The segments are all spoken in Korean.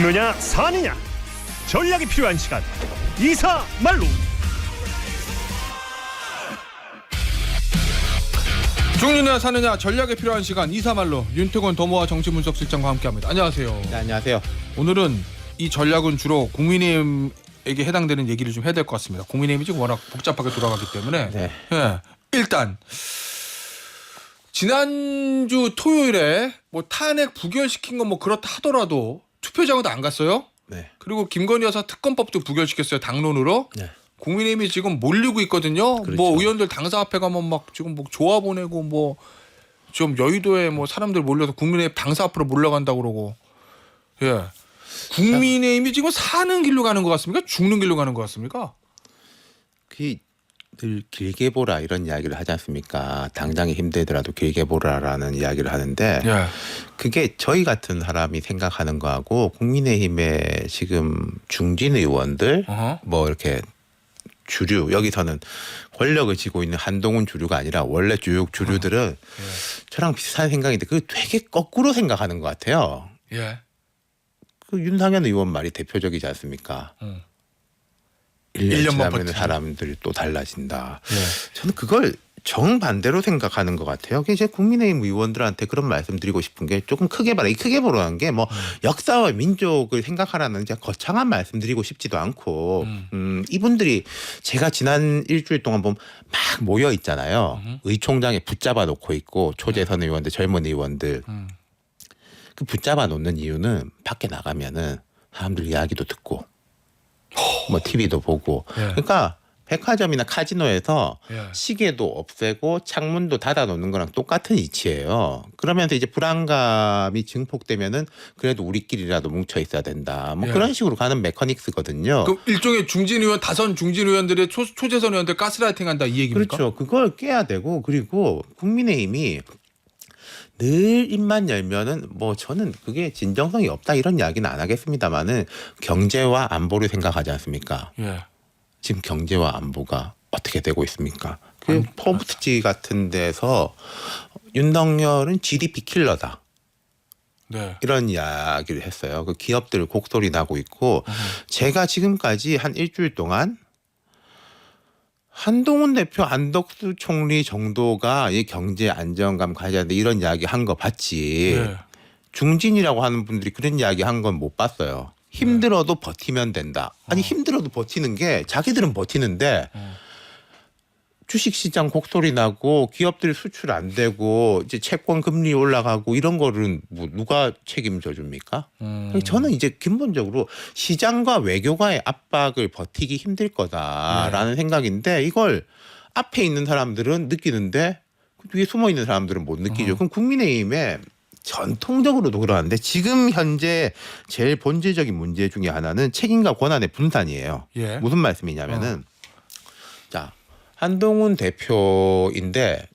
죽느냐 사느냐 전략이 필요한 시간 이사말로. 죽느냐 사느냐 전략에 필요한 시간 이사말로 윤태권 더모아 정치분석실장과 함께합니다. 안녕하세요. 네, 안녕하세요. 오늘은 이 전략은 주로 국민의힘에게 해당되는 얘기를 좀 해야 될 것 같습니다. 국민의힘이 지금 워낙 복잡하게 돌아가기 때문에 네. 예, 일단 지난주 토요일에 뭐 탄핵 부결시킨 건 뭐 그렇다 하더라도 투표장에도 안 갔어요. 네. 그리고 김건희 여사 특검법도 부결시켰어요. 당론으로. 네. 국민의힘이 지금 몰리고 있거든요. 그렇죠. 뭐 의원들 당사 앞에 가면 막 지금 뭐 조화 보내고 뭐 좀 여의도에 뭐 사람들 몰려서 국민의힘 당사 앞으로 몰려간다고 그러고. 예. 국민의힘이 지금 사는 길로 가는 것 같습니까? 죽는 길로 가는 것 같습니까? 늘 길게 보라 이런 이야기를 하지 않습니까? 당장에 힘들더라도 길게 보라라는 이야기를 하는데 예. 그게 저희 같은 사람이 생각하는 거하고 국민의힘의 지금 중진 의원들 어허. 뭐 이렇게 주류 여기서는 권력을 쥐고 있는 한동훈 주류가 아니라 원래 주류들은 저랑 비슷한 생각인데 그게 되게 거꾸로 생각하는 것 같아요. 예. 그 윤상현 의원 말이 대표적이지 않습니까? 1년 1년만 지나면 버티면. 사람들이 또 달라진다. 예. 저는 그걸 정반대로 생각하는 것 같아요. 그게 제 국민의힘 의원들한테 그런 말씀드리고 싶은 게 조금 크게 봐라. 이 크게 보라는 게 뭐 역사와 민족을 생각하라는 이제 거창한 말씀드리고 싶지도 않고 이분들이 제가 지난 일주일 동안 보면 막 모여 있잖아요. 의총장에 붙잡아 놓고 있고 초재선 의원들 젊은 의원들 그 붙잡아 놓는 이유는 밖에 나가면은 사람들 이야기도 듣고 뭐 TV도 보고 예. 그러니까 백화점이나 카지노에서 예. 시계도 없애고 창문도 닫아 놓는 거랑 똑같은 이치예요. 그러면서 이제 불안감이 증폭되면은 그래도 우리끼리라도 뭉쳐 있어야 된다. 뭐 예. 그런 식으로 가는 메커닉스거든요. 그 일종의 중진 의원 다선 중진 의원들의 초재선 의원들 가스라이팅한다 이 얘기입니까? 그렇죠. 그걸 깨야 되고 그리고 국민의힘이 늘 입만 열면은 뭐 저는 그게 진정성이 없다 이런 이야기는 안 하겠습니다만은 경제와 안보를 생각하지 않습니까? 예. 지금 경제와 안보가 어떻게 되고 있습니까? 그 포브스지 같은 데서 윤석열은 GDP 킬러다. 네. 이런 이야기를 했어요. 그 기업들 곡소리 나고 있고 제가 지금까지 한 일주일 동안 한동훈 대표, 안덕수 총리 정도가 이 경제 안정감 가져야 돼 이런 이야기 한 거 봤지. 예. 중진이라고 하는 분들이 그런 이야기 한 건 못 봤어요. 힘들어도 버티면 된다. 아니 힘들어도 버티는 게 자기들은 버티는데 주식시장 곡소리 나고 기업들이 수출 안 되고 이제 채권 금리 올라가고 이런 거를 뭐 누가 책임져 줍니까? 저는 이제 근본적으로 시장과 외교가의 압박을 버티기 힘들 거다라는 생각인데 이걸 앞에 있는 사람들은 느끼는데 그 뒤에 숨어 있는 사람들은 못 느끼죠. 그럼 국민의힘에 전통적으로도 그러는데 지금 현재 제일 본질적인 문제 중에 하나는 책임과 권한의 분산이에요. 예. 무슨 말씀이냐면은 자 한동훈 대표인데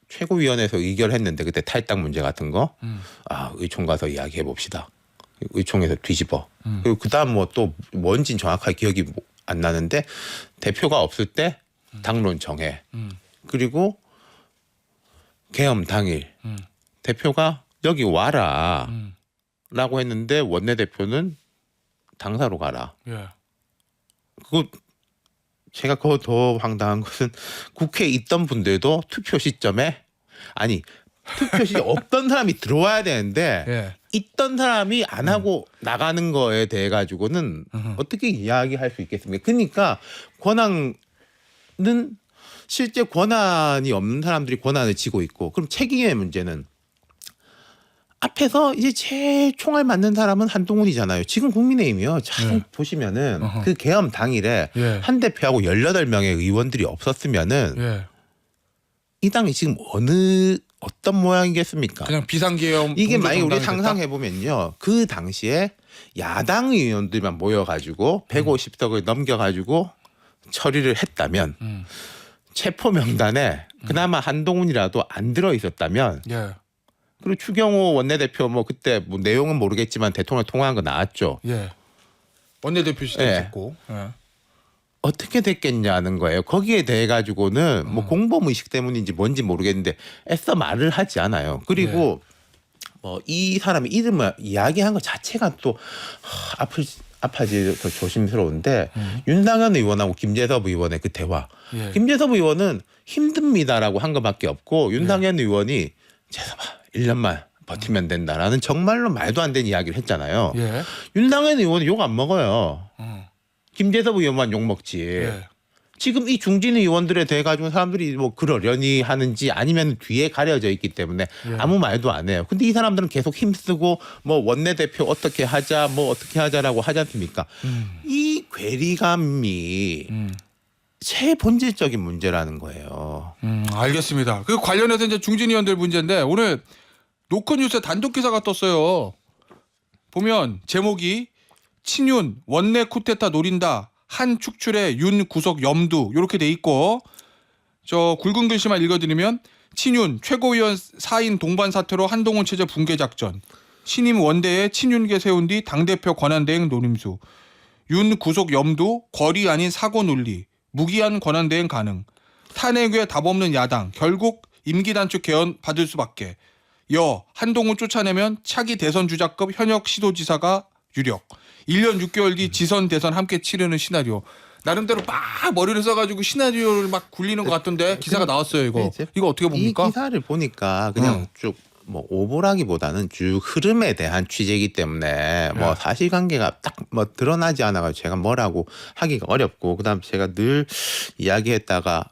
최고위원회에서 의결했는데 그때 탈당 문제 같은 거 의총 가서 이야기해 봅시다. 의총에서 뒤집어. 그리고 그다음 뭐 또 뭔진 정확하게 기억이 안 나는데 대표가 없을 때 당론 정해. 그리고 계엄 당일 대표가 여기 와라 라고 했는데 원내대표는 당사로 가라. 예. 그거 제가 그거 더 황당한 것은 국회에 있던 분들도 투표 시점에 아니 투표 시점에 없던 사람이 들어와야 되는데 예. 있던 사람이 안 하고 나가는 거에 대해 가지고는 어떻게 이야기할 수 있겠습니까? 그러니까 권한은 실제 권한이 없는 사람들이 권한을 쥐고 있고 그럼 책임의 문제는 앞에서 이제 제일 총알 맞는 사람은 한동훈이잖아요. 지금 국민의힘이요. 잘 보시면은 그 계엄 당일에 예. 한 대표하고 18명의 의원들이 없었으면은 예. 이 당이 지금 어떤 모양이겠습니까? 그냥 비상계엄 이게 만약에 우리 공조정당이 됐다? 상상해 보면요. 그 당시에 야당 의원들만 모여가지고 150석을 넘겨가지고 처리를 했다면 체포 명단에 그나마 한동훈이라도 안 들어 있었다면 예. 그리고 추경호 원내대표 뭐 그때 뭐 내용은 모르겠지만 대통령 통화한 거 나왔죠. 예. 원내대표 시대 예. 됐고. 예. 어떻게 됐겠냐는 거예요. 거기에 대해 가지고는 뭐 공범 의식 때문인지 뭔지 모르겠는데 애써 말을 하지 않아요. 그리고 뭐 이 사람의 이름을 이야기한 것 자체가 또 아파지 더 조심스러운데 윤상현 의원하고 김재섭 의원의 그 대화. 예. 김재섭 의원은 힘듭니다라고 한 것밖에 없고 윤상현 의원이 재섭아 1년만 버티면 된다라는 정말로 말도 안 되는 이야기를 했잖아요. 예. 윤상현 의원은 욕 안 먹어요. 김재섭 의원만 욕 먹지. 예. 지금 이 중진 의원들에 대해 가지고 사람들이 뭐 그러려니 하는지 아니면 뒤에 가려져 있기 때문에 아무 말도 안 해요. 근데 이 사람들은 계속 힘쓰고 뭐 원내대표 어떻게 하자 뭐 어떻게 하자라고 하지 않습니까? 이 괴리감이 제일 본질적인 문제라는 거예요. 알겠습니다. 그 관련해서 이제 중진 의원들 문제인데 오늘 노컷뉴스에 단독 기사가 떴어요. 보면 제목이 친윤 원내 쿠데타 노린다. 한 축출에 윤 구속 염두 이렇게 돼 있고 저 굵은 글씨만 읽어드리면 친윤 최고위원 4인 동반 사퇴로 한동훈 체제 붕괴 작전 신임 원대에 친윤계 세운 뒤 당대표 권한대행 노림수 윤 구속 염두 거리 아닌 사고 논리 무기한 권한대행 가능 탄핵에 답 없는 야당 결국 임기 단축 개헌 받을 수밖에 한동훈 쫓아내면 차기 대선 주자급 현역 시도지사가 유력 1년 6개월 뒤 지선 대선 함께 치르는 시나리오. 나름대로 막 머리를 써가지고 시나리오를 막 굴리는 것 같던데 기사가 나왔어요 이거. 이거 어떻게 봅니까? 이 기사를 보니까 그냥 쭉 뭐 오보라기보다는 쭉 흐름에 대한 취재이기 때문에 뭐 사실관계가 딱 뭐 드러나지 않아가지고 제가 뭐라고 하기가 어렵고 그다음 제가 늘 이야기했다가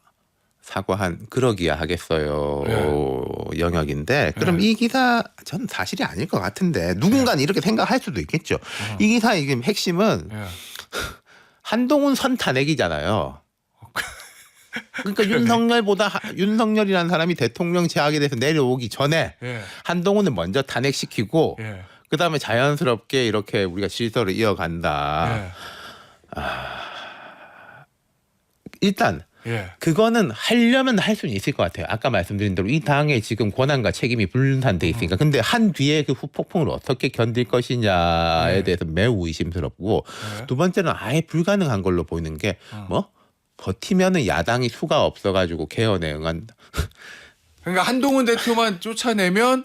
사과한 그러기야 하겠어요 영역인데 그럼 이 기사 전 사실이 아닐 것 같은데 누군가는 이렇게 생각할 수도 있겠죠. 이 기사의 지금 핵심은 한동훈 선탄핵이잖아요. 그러니까 윤석열이라는 사람이 대통령 제약에 대해서 내려오기 전에 한동훈을 먼저 탄핵시키고 그다음에 자연스럽게 이렇게 우리가 질서를 이어간다. 일단 그거는 하려면 할 수는 있을 것 같아요. 아까 말씀드린 대로 이 당의 지금 권한과 책임이 분산돼 있으니까. 근데 한 뒤에 그 후폭풍을 어떻게 견딜 것이냐에 대해서 매우 의심스럽고 두 번째는 아예 불가능한 걸로 보이는 게 뭐 버티면은 야당이 수가 없어가지고 개헌에 응한다. 그러니까 한동훈 대표만 쫓아내면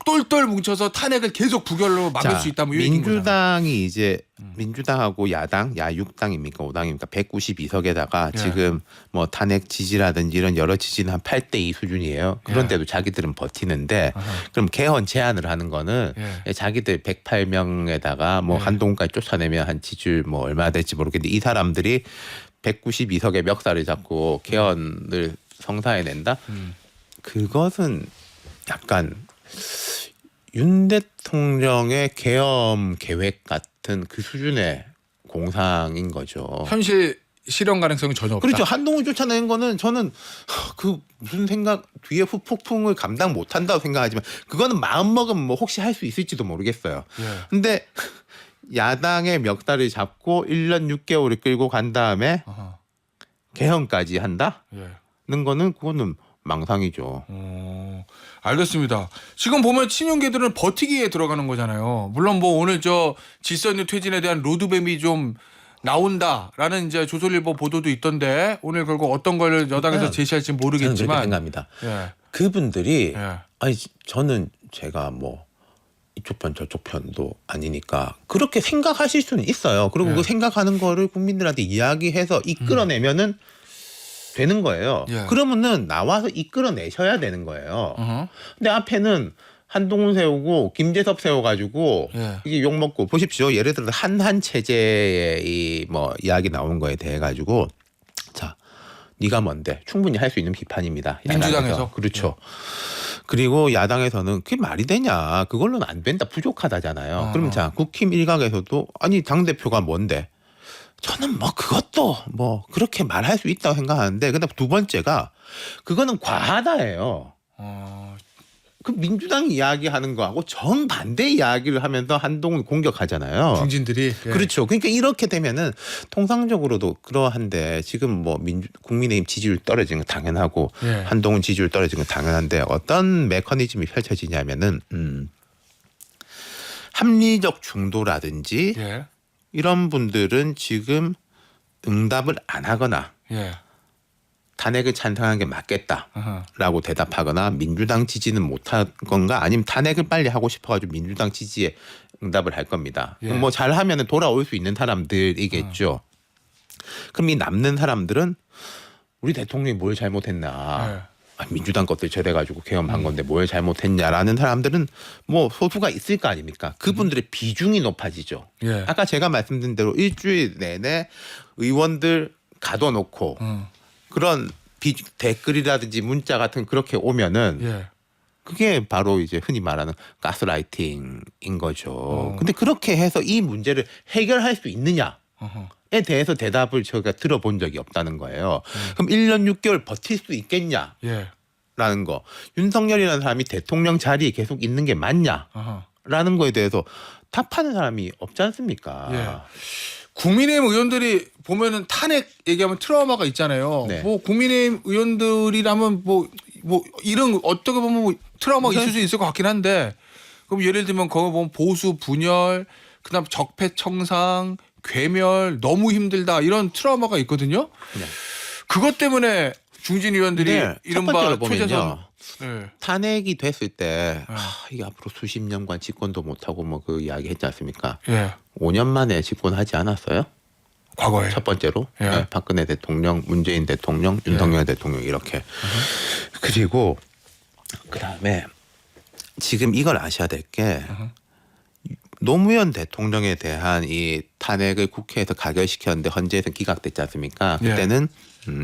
똘똘 뭉쳐서 탄핵을 계속 부결로 막을 수 있다. 뭐 민주당이 이제 민주당하고 야당, 야육당입니까, 5당입니까, 192석에다가 지금 뭐 탄핵 지지라든지 이런 여러 지지는 한 8대2 수준이에요. 그런데도 자기들은 버티는데 그럼 개헌 제안을 하는 거는 자기들 108명에다가 뭐 한동훈까지 쫓아내면 한 지지율 뭐 얼마나 될지 모르겠는데 이 사람들이 192석의 멱살을 잡고 개헌을 성사해낸다? 그것은 약간 윤 대통령의 계엄 계획 같은 그 수준의 공상인 거죠. 현실 실현 가능성이 전혀 없다. 그렇죠. 한동훈 쫓아낸 거는 저는 그 무슨 생각 뒤에 후폭풍을 감당 못한다고 생각하지만 그거는 마음먹으면 뭐 혹시 할 수 있을지도 모르겠어요. 근데 야당의 멱살을 잡고 1년 6개월을 끌고 간 다음에 개헌까지 한다는 거는 그거는 망상이죠. 알겠습니다. 지금 보면 친윤계들은 버티기에 들어가는 거잖아요. 물론 뭐 오늘 저 질서 있는 퇴진에 대한 로드맵이 좀 나온다라는 이제 조선일보 보도도 있던데 오늘 결국 어떤 걸 여당에서 제시할지 모르겠지만 저는 그렇게 생각합니다. 그분들이 아니 저는 제가 뭐 이쪽 편 저쪽 편도 아니니까 그렇게 생각하실 수는 있어요. 그리고 그 생각하는 거를 국민들한테 이야기해서 이끌어내면은 되는 거예요. 그러면은 나와서 이끌어내셔야 되는 거예요. 근데 앞에는 한동훈 세우고 김재섭 세워가지고 이게 욕 먹고 보십시오. 예를 들어 한한 체제의 이 뭐 이야기 나오는 거에 대해 가지고 자 네가 뭔데 충분히 할 수 있는 비판입니다. 민주당에서 그렇죠. 그리고 야당에서는 그게 말이 되냐 그걸로는 안 된다 부족하다잖아요. 그럼 자 국힘 일각에서도 아니 당대표가 뭔데 저는 뭐 그것도 뭐 그렇게 말할 수 있다고 생각하는데 근데 두 번째가 그거는 과하다예요. 그 민주당 이야기하는 거하고 정반대 이야기를 하면서 한동훈 공격하잖아요. 중진들이 그렇죠. 그러니까 이렇게 되면은 통상적으로도 그러한데 지금 뭐 국민의힘 지지율 떨어지는 건 당연하고 한동훈 지지율 떨어지는 건 당연한데 어떤 메커니즘이 펼쳐지냐면은 합리적 중도라든지 이런 분들은 지금 응답을 안 하거나 탄핵을 찬성하는 게 맞겠다라고 아하. 대답하거나 민주당 지지는 못할 건가 아니면 탄핵을 빨리 하고 싶어가지고 민주당 지지에 응답을 할 겁니다. 예. 뭐 잘하면 돌아올 수 있는 사람들이겠죠. 그럼 이 남는 사람들은 우리 대통령이 뭘 잘못했나. 예. 민주당 것들 저래가지고 개헌한 건데 뭘 잘못했냐라는 사람들은 뭐 소수가 있을 거 아닙니까? 그분들의 비중이 높아지죠. 예. 아까 제가 말씀드린 대로 일주일 내내 의원들 가둬놓고 그런 댓글이라든지 문자 같은 그렇게 오면은 예. 그게 바로 이제 흔히 말하는 가스라이팅인 거죠. 근데 그렇게 해서 이 문제를 해결할 수 있느냐에 대해서 대답을 저희가 들어본 적이 없다는 거예요. 그럼 1년 6개월 버틸 수 있겠냐? 예. 라는 거. 윤석열이라는 사람이 대통령 자리에 계속 있는 게 맞냐? 아하. 라는 거에 대해서 답하는 사람이 없지 않습니까? 예. 국민의힘 의원들이 보면은 탄핵 얘기하면 트라우마가 있잖아요. 네. 뭐 국민의힘 의원들이라면 뭐 이런 어떻게 보면 뭐 트라우마가 네. 있을 수 있을 것 같긴 한데 그럼 예를 들면 거기 보면 보수 분열, 그다음 적폐청산, 괴멸 너무 힘들다 이런 트라우마가 있거든요. 네. 그것 때문에 중진 의원들이 네, 첫 이른바 번째로 초재선 보면요. 예. 탄핵이 됐을 때 이게 앞으로 수십 년간 집권도 못하고 뭐 그 이야기 했지 않습니까? 예. 5년 만에 집권하지 않았어요? 과거에. 첫 번째로 예. 네, 박근혜 대통령, 문재인 대통령, 윤석열 대통령 이렇게. 그리고 그다음에 지금 이걸 아셔야 될 게 노무현 대통령에 대한 이 탄핵을 국회에서 가결시켰는데 헌재에서 기각됐지 않습니까? 예. 그때는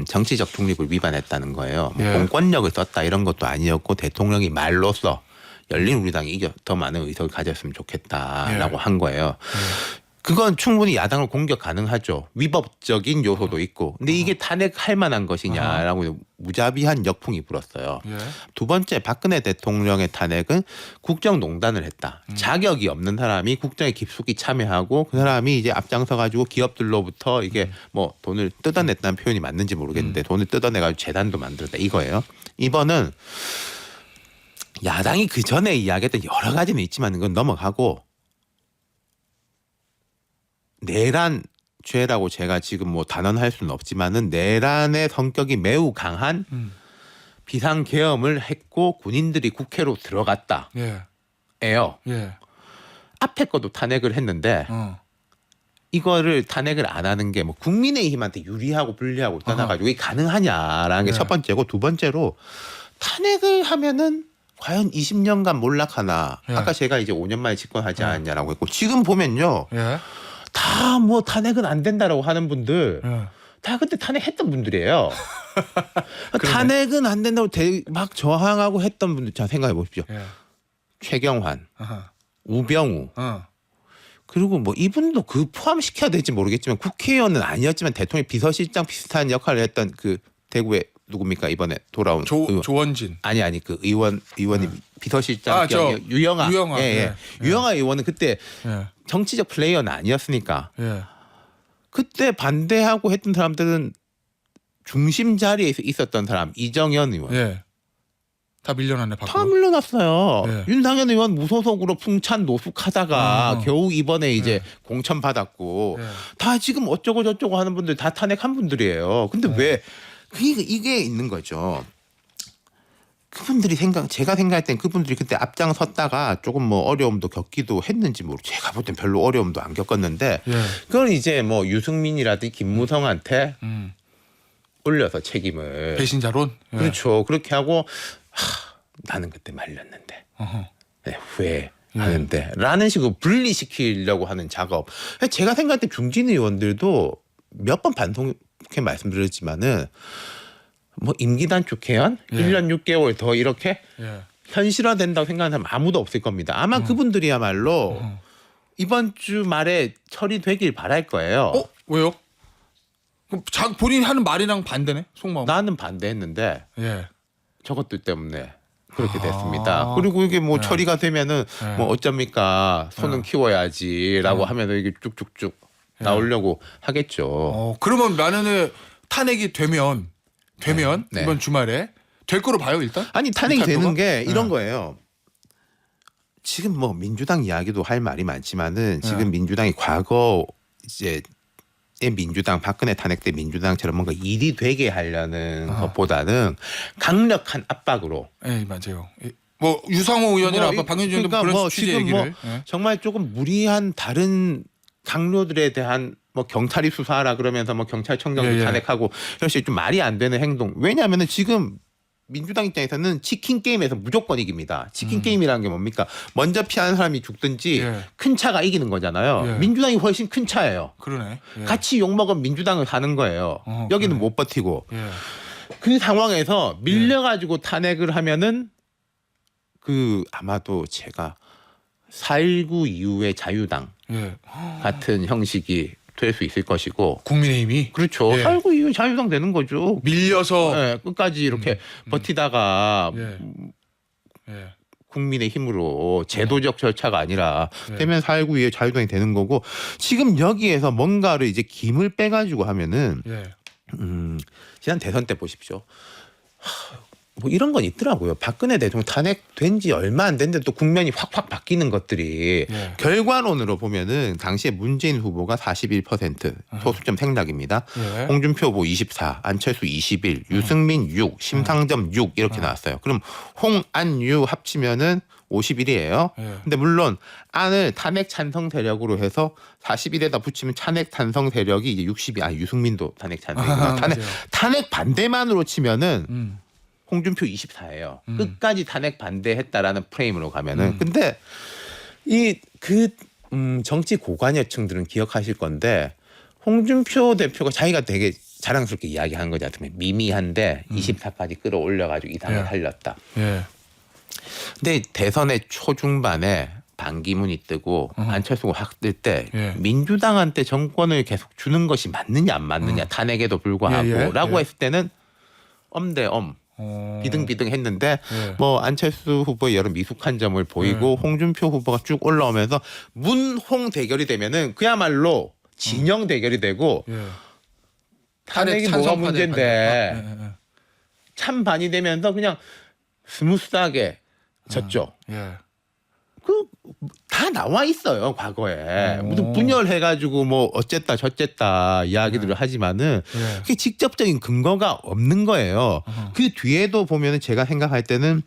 정치적 중립을 위반했다는 거예요. 뭐 예. 공권력을 썼다 이런 것도 아니었고 대통령이 말로써 열린 우리당이 이겨 더 많은 의석을 가졌으면 좋겠다라고 예. 한 거예요. 그건 충분히 야당을 공격 가능하죠. 위법적인 요소도 있고. 근데 이게 탄핵할 만한 것이냐라고 무자비한 역풍이 불었어요. 예. 두 번째 박근혜 대통령의 탄핵은 국정농단을 했다. 자격이 없는 사람이 국정에 깊숙이 참여하고 그 사람이 이제 앞장서 가지고 기업들로부터 이게 뭐 돈을 뜯어냈다는 표현이 맞는지 모르겠는데 돈을 뜯어내 가지고 재단도 만들었다 이거예요. 이번은 야당이 그 전에 이야기했던 여러 가지는 있지만 이건 넘어가고 내란 죄라고 제가 지금 뭐 단언할 수는 없지만은 내란의 성격이 매우 강한 비상계엄을 했고 군인들이 국회로 들어갔다. 예. 에요. 예. 앞에 것도 탄핵을 했는데 이거를 탄핵을 안 하는 게 뭐 국민의힘한테 유리하고 불리하고 떠나가지고 이게 가능하냐라는 게 첫 번째고 두 번째로 탄핵을 하면은 과연 20년간 몰락하나. 예. 아까 제가 이제 5년 만에 집권하지 않았냐라고 했고 지금 보면요. 예. 다 뭐 탄핵은 안 된다라고 하는 분들 예. 다 그때 탄핵했던 분들이에요. 탄핵은 안 된다고 막 저항하고 했던 분들 잘 생각해 보십시오. 예. 최경환, 아하. 우병우 그리고 뭐 이분도 그 포함시켜야 될지 모르겠지만 국회의원은 아니었지만 대통령 비서실장 비슷한 역할을 했던 그 대구의 누굽니까 이번에 돌아온 의원. 조원진. 아니 그 의원이 비서실장 저 유영아. 유영아. 예. 유영아 의원은 그때 예. 정치적 플레이어는 아니었으니까 예. 그때 반대하고 했던 사람들은 중심 자리에 있었던 사람 이정현 의원 예. 다 밀려났네 다 밖으로. 물러났어요. 예. 윤상현 의원 무소속으로 풍찬 노숙하다가 겨우 이번에 이제 공천 받았고 예. 다 지금 어쩌고 저쩌고 하는 분들 다 탄핵한 분들이에요. 근데 왜 이게 있는 거죠. 그분들이 제가 생각할 땐 그분들이 그때 앞장섰다가 조금 뭐 어려움도 겪기도 했는지 제가 볼 땐 별로 어려움도 안 겪었는데 예. 그걸 이제 뭐 유승민이라든지 김무성한테 올려서 책임을 배신자론. 예. 그렇죠. 그렇게 하고 나는 그때 말렸는데 어허. 네, 후회하는데 라는 식으로 분리시키려고 하는 작업. 제가 생각할 때 중진 의원들도 몇 번 반복해 말씀드렸지만은 뭐 임기 단축 개헌 1년 6개월 더 이렇게 예. 현실화된다고 생각하는 사람 아무도 없을 겁니다. 아마 그분들이야말로 이번 주 말에 처리되길 바랄 거예요. 왜요? 그럼 본인이 하는 말이랑 반대네. 속마음. 나는 반대했는데 예. 저것들 때문에 그렇게 됐습니다. 그리고 이게 뭐 처리가 되면은 뭐 어쩝니까 손은 키워야지라고 하면은 이게 쭉쭉쭉 나오려고 하겠죠. 그러면 만약에 탄핵이 되면 네. 이번 주말에 될 거로 봐요 일단? 아니 탄핵이 이 되는 탈도가? 게 이런 거예요. 지금 뭐 민주당 이야기도 할 말이 많지만은 지금 민주당이 과거 이제 민주당 박근혜 탄핵 때 민주당처럼 뭔가 일이 되게 하려는 것보다는 강력한 압박으로. 네, 맞아요. 뭐 유상호 의원이나 아까 박영진 의원도 그러니까 그런 뭐 취지의 지금 얘기를. 뭐 정말 조금 무리한 다른 강료들에 대한 뭐 경찰이 수사하라 그러면서 뭐 경찰청장도 탄핵하고 사실 좀 말이 안 되는 행동. 왜냐하면은 지금 민주당 입장에서는 치킨 게임에서 무조건 이깁니다. 치킨 게임이라는 게 뭡니까? 먼저 피하는 사람이 죽든지 큰 차가 이기는 거잖아요. 민주당이 훨씬 큰 차예요. 그러네. 같이 욕먹은 민주당을 가는 거예요. 여기는 못 버티고. 그 상황에서 밀려가지고 탄핵을 하면은 아마도 제가 4.19 이후에 자유당 같은 형식이 될 수 있을 것이고. 국민의힘이 그렇죠. 4.19 이후에 자유당 되는 거죠. 밀려서 끝까지 이렇게 버티다가 국민의 힘으로 제도적 절차가 아니라 되면 4.19 이후에 자유당이 되는 거고. 지금 여기에서 뭔가를 이제 김을 빼가지고 하면은 지난 대선 때 보십시오. 뭐 이런 건 있더라고요. 박근혜 대통령 탄핵된 지 얼마 안 됐는데 또 국면이 확확 바뀌는 것들이 결과론으로 보면은 당시에 문재인 후보가 41% 소수점 생략입니다. 홍준표 후보 24, 안철수 21, 유승민 6, 심상정 6 이렇게 나왔어요. 그럼 홍안유 합치면은 51이에요. 근데 물론 안을 탄핵 찬성 세력으로 해서 41에다 붙이면 탄핵 찬성 세력이 이제 60이 유승민도 탄핵 찬성이구나. 탄핵 반대만으로 치면은 홍준표 24예요. 끝까지 탄핵 반대했다라는 프레임으로 가면은. 근데 정치 고관여층들은 기억하실 건데 홍준표 대표가 자기가 되게 자랑스럽게 이야기한 거지 않습니까? 미미한데 24까지 끌어올려가지고 이 당을 살렸다. 근데 대선의 초중반에 반기문이 뜨고 안철수가 확 뜰 때 민주당한테 정권을 계속 주는 것이 맞느냐 안 맞느냐 탄핵에도 불구하고 라고 했을 때는 엄대엄 비등비등 했는데 뭐 안철수 후보의 여러 미숙한 점을 보이고 홍준표 후보가 쭉 올라오면서 문홍 대결이 되면은 그야말로 진영 대결이 되고 탄핵이 뭐가 문제인데 찬반이 되면서 그냥 스무스하게 졌죠. 다 나와 있어요 과거에. 무슨 분열해가지고 뭐 어쨌다 저쨌다 이야기들을 하지만은 그게 직접적인 근거가 없는 거예요. 그 뒤에도 보면은 제가 생각할 때는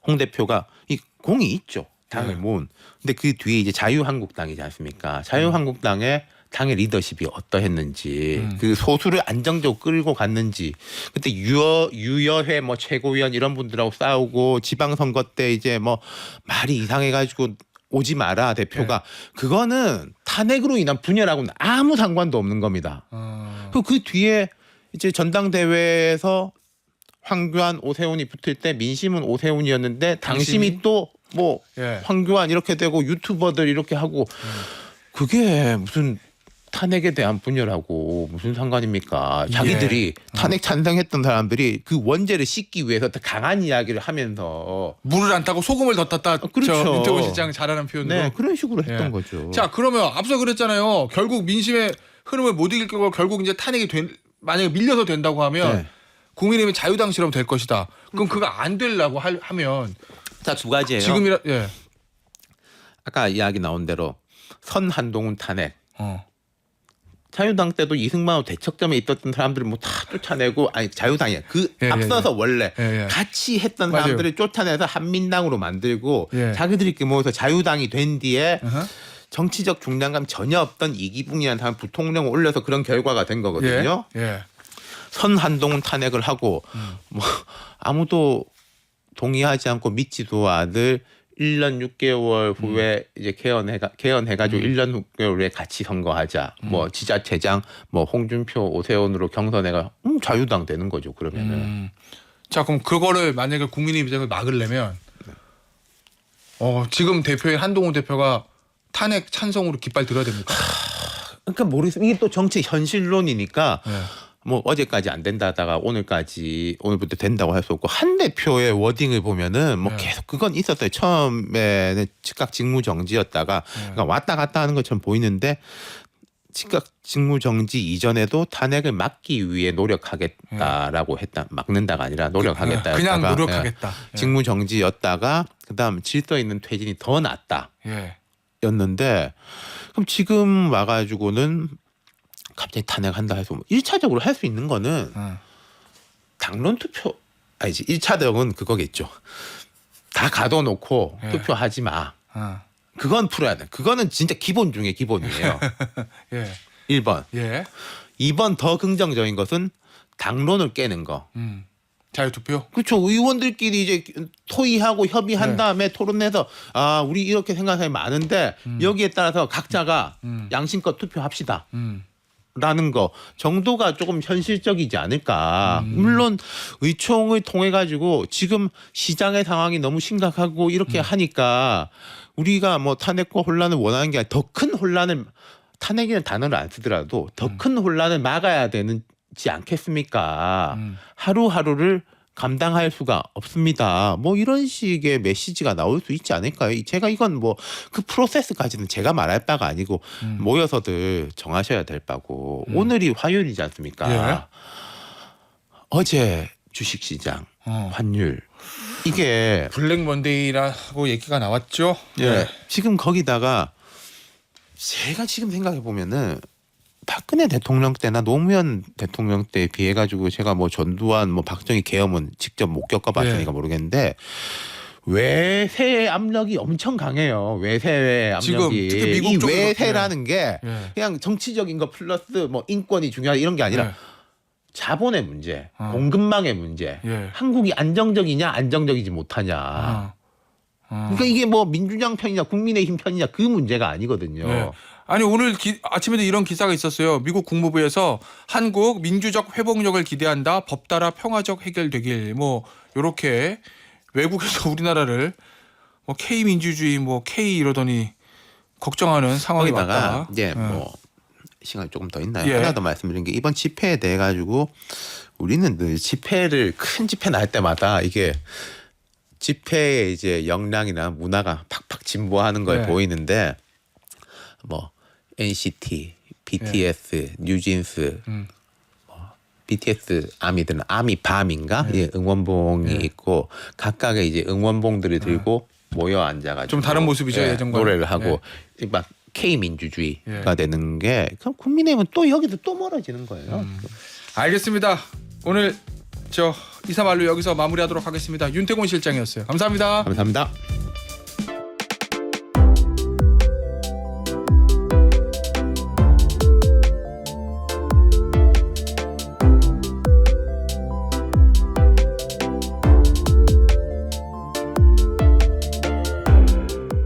홍 대표가 이 공이 있죠. 당을 모은. 근데 그 뒤에 이제 자유한국당이지 않습니까? 자유한국당의 당의 리더십이 어떠했는지 그 소수를 안정적으로 끌고 갔는지 그때 유여회 뭐 최고위원 이런 분들하고 싸우고 지방선거 때 이제 뭐 말이 이상해가지고 오지 마라 대표가 그거는 탄핵으로 인한 분열하고는 아무 상관도 없는 겁니다. 그 뒤에 이제 전당대회에서 황교안 오세훈이 붙을 때 민심은 오세훈이었는데 당심이 또 뭐 황교안 이렇게 되고 유튜버들 이렇게 하고 그게 무슨 탄핵에 대한 분열하고 무슨 상관입니까? 자기들이 탄핵 찬성했던 사람들이 그 원죄를 씻기 위해서 더 강한 이야기를 하면서 물을 안 타고 소금을 더 탔다. 그렇죠. 윤태호 실장 잘하는 표현으로. 네, 그런 식으로 했던 거죠. 자, 그러면 앞서 그랬잖아요. 결국 민심의 흐름을 못 이길 거고 결국 이제 탄핵이 만약에 밀려서 된다고 하면 국민의힘이 자유당처럼 될 것이다. 그럼 그거 안 되려고 하면 자, 두 가지예요. 지금이라 아까 이야기 나온 대로 선 한동훈 탄핵. 자유당 때도 이승만하고 대척점에 있었던 사람들을 뭐 다 쫓아내고 아니 자유당이야. 앞서서 원래 같이 했던 사람들을 쫓아내서 한민당으로 만들고 자기들이 모여서 자유당이 된 뒤에 정치적 중량감 전혀 없던 이기붕이라는 사람 부통령을 올려서 그런 결과가 된 거거든요. 선 한동훈 탄핵을 하고 뭐 아무도 동의하지 않고 믿지도 않을 1년 6개월 후에 이제 개헌해가지고 1년 6개월 후에 같이 선거하자. 뭐 지자체장 뭐 홍준표 오세훈으로 경선해가 자유당 되는 거죠. 그러면은. 자, 그럼 그거를 만약에 국민의힘 입장에서 막으려면 지금 대표인 한동훈 대표가 탄핵 찬성으로 깃발 들어야 됩니까? 그러니까 모르겠어요. 이게 또 정치 현실론이니까. 뭐 어제까지 안 된다 하다가 오늘부터 된다고 할 수 없고 한 대표의 워딩을 보면은 뭐 계속 그건 있었어요. 처음에는 즉각 직무 정지였다가 그러니까 왔다 갔다 하는 것처럼 보이는데 즉각 직무 정지 이전에도 탄핵을 막기 위해 노력하겠다라고 했다. 막는다가 아니라 노력하겠다. 그냥 노력하겠다. 직무 정지였다가 그다음 질서 있는 퇴진이 더 낫다. 였는데 그럼 지금 와가지고는 갑자기 탄핵한다 해서 1차적으로 할 수 있는 거는 당론 투표 아니지 1차적은 그거겠죠. 다 가둬놓고 예. 투표하지 마. 어. 그건 풀어야 돼. 그거는 진짜 기본 중에 기본이에요. 예. 1번. 예. 2번 더 긍정적인 것은 당론을 깨는 거. 자유투표. 그렇죠. 의원들끼리 이제 토의하고 협의한 네. 다음에 토론해서 아 우리 이렇게 생각하는 사람이 많은데 여기에 따라서 각자가 양심껏 투표합시다. 라는 거 정도가 조금 현실적이지 않을까. 물론 의총을 통해 가지고 지금 시장의 상황이 너무 심각하고 이렇게 하니까 우리가 뭐 탄핵과 혼란을 원하는 게 아니라 더 큰 혼란을 탄핵이라는 단어를 안 쓰더라도 더 큰 혼란을 막아야 되는지 않겠습니까? 하루하루를 감당할 수가 없습니다. 뭐 이런 식의 메시지가 나올 수 있지 않을까요? 제가 이건 뭐 그 프로세스까지는 제가 말할 바가 아니고 모여서들 정하셔야 될 바고 오늘이 화요일이지 않습니까? 예. 어제 주식시장 환율 이게 블랙 먼데이라고 얘기가 나왔죠. 예. 지금 거기다가 제가 지금 생각해 보면은 박근혜 대통령 때나 노무현 대통령 때에 비해 가지고 제가 뭐 전두환 뭐 박정희 계엄은 직접 못 겪어봤으니까 예. 모르겠는데 외세의 압력이 엄청 강해요. 외세의 압력이 지금 특히 미국 이 쪽으로 외세라는 게 예. 그냥 정치적인 거 플러스 뭐 인권이 중요하다 이런 게 아니라 예. 자본의 문제, 공급망의 문제, 예. 한국이 안정적이냐 안정적이지 못하냐. 그러니까 이게 뭐 민주당 편이냐 국민의힘 편이냐 그 문제가 아니거든요. 네. 아니 오늘 아침에도 이런 기사가 있었어요. 미국 국무부에서 한국 민주적 회복력을 기대한다. 법 따라 평화적 해결되길. 뭐 이렇게 외국에서 우리나라를 뭐 K 민주주의 뭐 K 이러더니 걱정하는 상황이 거기다가 왔다. 이제 뭐 시간이 조금 더 있나요? 예. 하나 더 말씀드린 게 이번 집회에 대해 가지고 우리는 늘 집회를 큰 집회 날 때마다 이게 집회의 이제 역량이나 문화가 팍팍 진보하는 거에 네. 보이는데 뭐 NCT, BTS, 뉴진스, 뭐 BTS 아미들은 아미밤인가 예, 응원봉이 있고 각각의 이제 응원봉들을 들고 모여 앉아가지고 좀 다른 모습이죠, 예, 예전과는. 노래를 하고 막 K 민주주의가 예. 되는 게 그럼 국민의힘은 또 여기서 또 멀어지는 거예요. 알겠습니다. 오늘 저 이사말로 여기서 마무리하도록 하겠습니다. 윤태곤 실장이었어요. 감사합니다. 감사합니다.